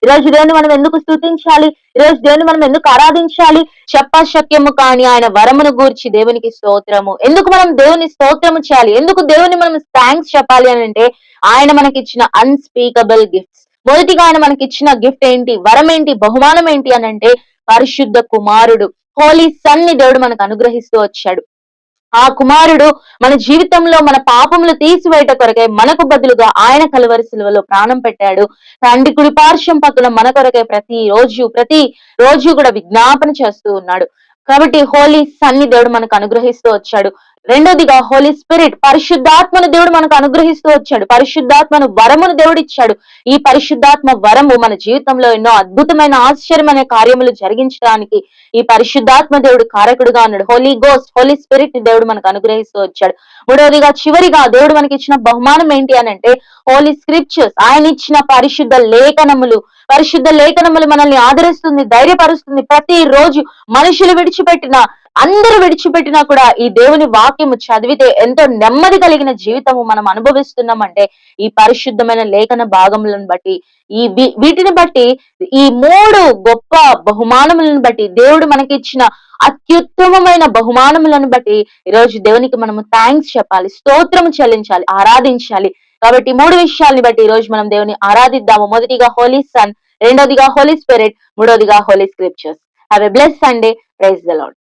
ఈ రోజు దేవుని మనం ఎందుకు స్తుతించాలి? ఈ రోజు దేవుని మనం ఎందుకు ఆరాధించాలి? చెప్పశక్యము కాని ఆయన వరమును గూర్చి దేవునికి స్తోత్రము. ఎందుకు మనం దేవుని స్తోత్రము చేయాలి? ఎందుకు దేవుని మనం థ్యాంక్స్ చెప్పాలి అని అంటే ఆయన మనకిచ్చిన అన్స్పీకబుల్ గిఫ్ట్స్. మొదటిగా ఆయన మనకిచ్చిన గిఫ్ట్ ఏంటి? వరం ఏంటి? బహుమానం ఏంటి అని అంటే పరిశుద్ధ కుమారుడు, హోలీ సన్ ని దేవుడు మనకు అనుగ్రహిస్తూ వచ్చాడు. ఆ కుమారుడు మన జీవితంలో మన పాపములు తీసివేయట కొరకై మనకు బదులుగా ఆయన కలువరి సిలువలో ప్రాణం పెట్టాడు. తండ్రి కుడి పార్శ్వం పక్కన మన కొరకై ప్రతి రోజు కూడా విజ్ఞాపన చేస్తూ ఉన్నాడు. కాబట్టి హోలీ సన్ ని దేవుడు మనకు అనుగ్రహిస్తూ వచ్చాడు. రెండోదిగా హోలీ స్పిరిట్, పరిశుద్ధాత్మను దేవుడు మనకు అనుగ్రహిస్తూ వచ్చాడు. పరిశుద్ధాత్మను వరమును దేవుడు ఇచ్చాడు. ఈ పరిశుద్ధాత్మ వరము మన జీవితంలో ఎన్నో అద్భుతమైన ఆశ్చర్యమైన కార్యములు జరిగించడానికి ఈ పరిశుద్ధాత్మ దేవుడు కారకుడుగా ఉన్నాడు. హోలీ గోస్ట్, హోలీ స్పిరిట్ ని దేవుడు మనకు అనుగ్రహిస్తూ వచ్చాడు. మూడవదిగా చివరిగా దేవుడు మనకి ఇచ్చిన బహుమానం ఏంటి అని అంటే హోలీ స్క్రిప్చర్స్, ఆయన ఇచ్చిన పరిశుద్ధ లేఖనములు. పరిశుద్ధ లేఖనములు మనల్ని ఆదరిస్తుంది, ధైర్యపరుస్తుంది. ప్రతి రోజు మనుషులు అందరూ విడిచిపెట్టినా కూడా ఈ దేవుని వాక్యము చదివితే ఎంతో నెమ్మది కలిగిన జీవితము మనం అనుభవిస్తున్నామంటే ఈ పరిశుద్ధమైన లేఖన భాగములను బట్టి, వీటిని బట్టి, ఈ 3 గొప్ప బహుమానములను బట్టి, దేవుడు మనకి ఇచ్చిన అత్యుత్తమమైన బహుమానములను బట్టి ఈరోజు దేవునికి మనము థ్యాంక్స్ చెప్పాలి, స్తోత్రము చెల్లించాలి, ఆరాధించాలి. కాబట్టి 3 విషయాల్ని బట్టి ఈ రోజు మనం దేవుని ఆరాధిద్దాము. మొదటిగా హోలీ సన్, రెండోదిగా హోలీ స్పిరిట్, మూడోదిగా holy scriptures. Have a blessed Sunday. Praise the lord.